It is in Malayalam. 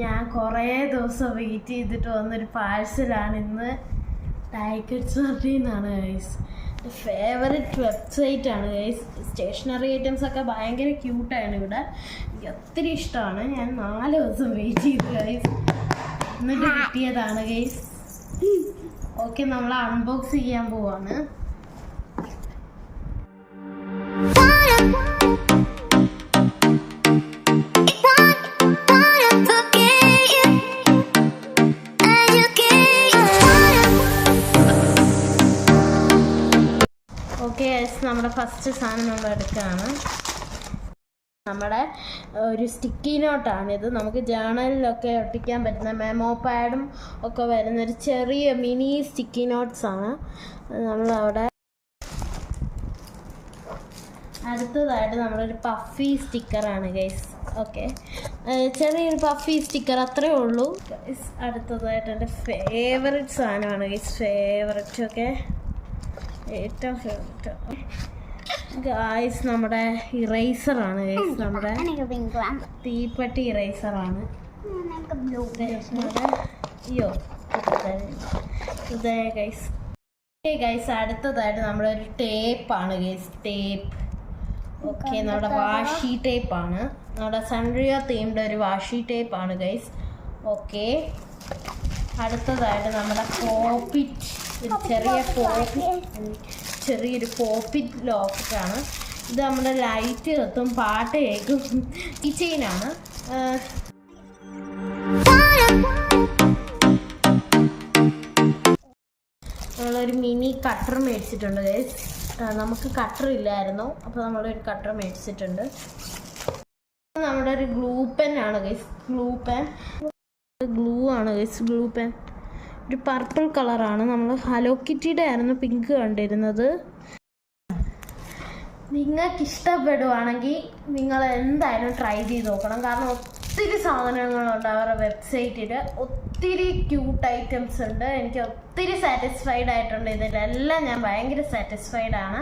ഞാൻ കുറേ ദിവസം വെയിറ്റ് ചെയ്തിട്ട് വന്നൊരു പാഴ്സലാണ് ഇന്ന്. ടൈക്കറ്റ്സ് ഗൈസ്. എൻ്റെ ഫേവററ്റ് വെബ്സൈറ്റ് ആണ് ഗൈസ്. സ്റ്റേഷനറി ഐറ്റംസ് ഒക്കെ ഭയങ്കര ക്യൂട്ടാണ് ഇവിടെ. എനിക്ക് ഒത്തിരി ഇഷ്ടമാണ്. ഞാൻ 4 ദിവസം വെയിറ്റ് ചെയ്തു ഗൈസ്. എന്നിട്ട് കിട്ടിയതാണ് ഗൈസ്. ഓക്കെ, നമ്മൾ അൺബോക്സ് ചെയ്യാൻ പോവാണ്. ഓക്കെ, നമ്മുടെ ഫസ്റ്റ് സാധനം നമ്മൾ എടുക്കുകയാണ്. നമ്മുടെ ഒരു സ്റ്റിക്കി നോട്ടാണിത്. നമുക്ക് ജേണലിലൊക്കെ ഒട്ടിക്കാൻ പറ്റുന്ന മെമോ പാഡും ഒക്കെ വരുന്നൊരു ചെറിയ മിനി സ്റ്റിക്കി നോട്ട്സ് ആണ്. നമ്മളവിടെ അടുത്തതായിട്ട് നമ്മളൊരു പഫി സ്റ്റിക്കറാണ് ഗൈസ്. ഓക്കെ, ചെറിയൊരു പഫി സ്റ്റിക്കർ അത്രേ ഉള്ളൂ ഗൈസ്. അടുത്തതായിട്ട് എൻ്റെ ഫേവററ്റ് സാധനമാണ് ഗൈസ്. ഫേവററ്റ് ഒക്കെ ഏറ്റവും ഫേവററ്റ് ഗൈസ് നമ്മുടെ ഇറേസറാണ് ഗൈസ്. നമ്മുടെ തീപ്പെട്ടി ഇറേസറാണ്. അയ്യോ ഇതേ ഗൈസ്. ഗൈസ് അടുത്തതായിട്ട് നമ്മളൊരു ടേപ്പാണ് ഗൈസ്. ടേപ്പ്. ഓക്കെ, നമ്മുടെ വാഷി ടേപ്പാണ്. നമ്മുടെ സൺറിയോ തീമിൻ്റെ ഒരു വാഷി ടേപ്പാണ് ഗൈസ്. ഓക്കെ, അടുത്തതായിട്ട് നമ്മുടെ പോപ്പിറ്റ്, ചെറിയൊരു പോപ്പിറ്റ് ലോക്കറ്റാണ്. ഇത് നമ്മുടെ ലൈറ്റ് കത്തും പാട്ട് കേൾക്കും ഈ ചെയിനാണ്. നമ്മളൊരു മിനി കട്ടർ മേടിച്ചിട്ടുണ്ട് ഗൈസ്. നമുക്ക് കട്ടർ ഇല്ലായിരുന്നു, അപ്പോൾ നമ്മളൊരു കട്ടർ മേടിച്ചിട്ടുണ്ട്. നമ്മുടെ ഒരു ഗ്ലൂ പെൻ ആണ് ഗൈസ്. ഗ്ലൂ ആണ് ഗൈസ്. ഗ്ലൂ പെൻ ഒരു പർപ്പിൾ കളറാണ്. നമ്മൾ ഹലോ കിറ്റിയുടെ ആയിരുന്നു പിങ്ക് കണ്ടിരുന്നത്. നിങ്ങൾക്ക് ഇഷ്ടപ്പെടുവാണെങ്കിൽ നിങ്ങൾ എന്തായാലും ട്രൈ ചെയ്ത് നോക്കണം. കാരണം ഒത്തിരി സാധനങ്ങളുണ്ട് അവരുടെ വെബ്സൈറ്റിൽ. ഒത്തിരി ക്യൂട്ട് ഐറ്റംസ് ഉണ്ട്. എനിക്ക് ഒത്തിരി സാറ്റിസ്ഫൈഡ് ആയിട്ടുണ്ട്. ഇതിലെല്ലാം ഞാൻ ഭയങ്കര സാറ്റിസ്ഫൈഡ് ആണ്.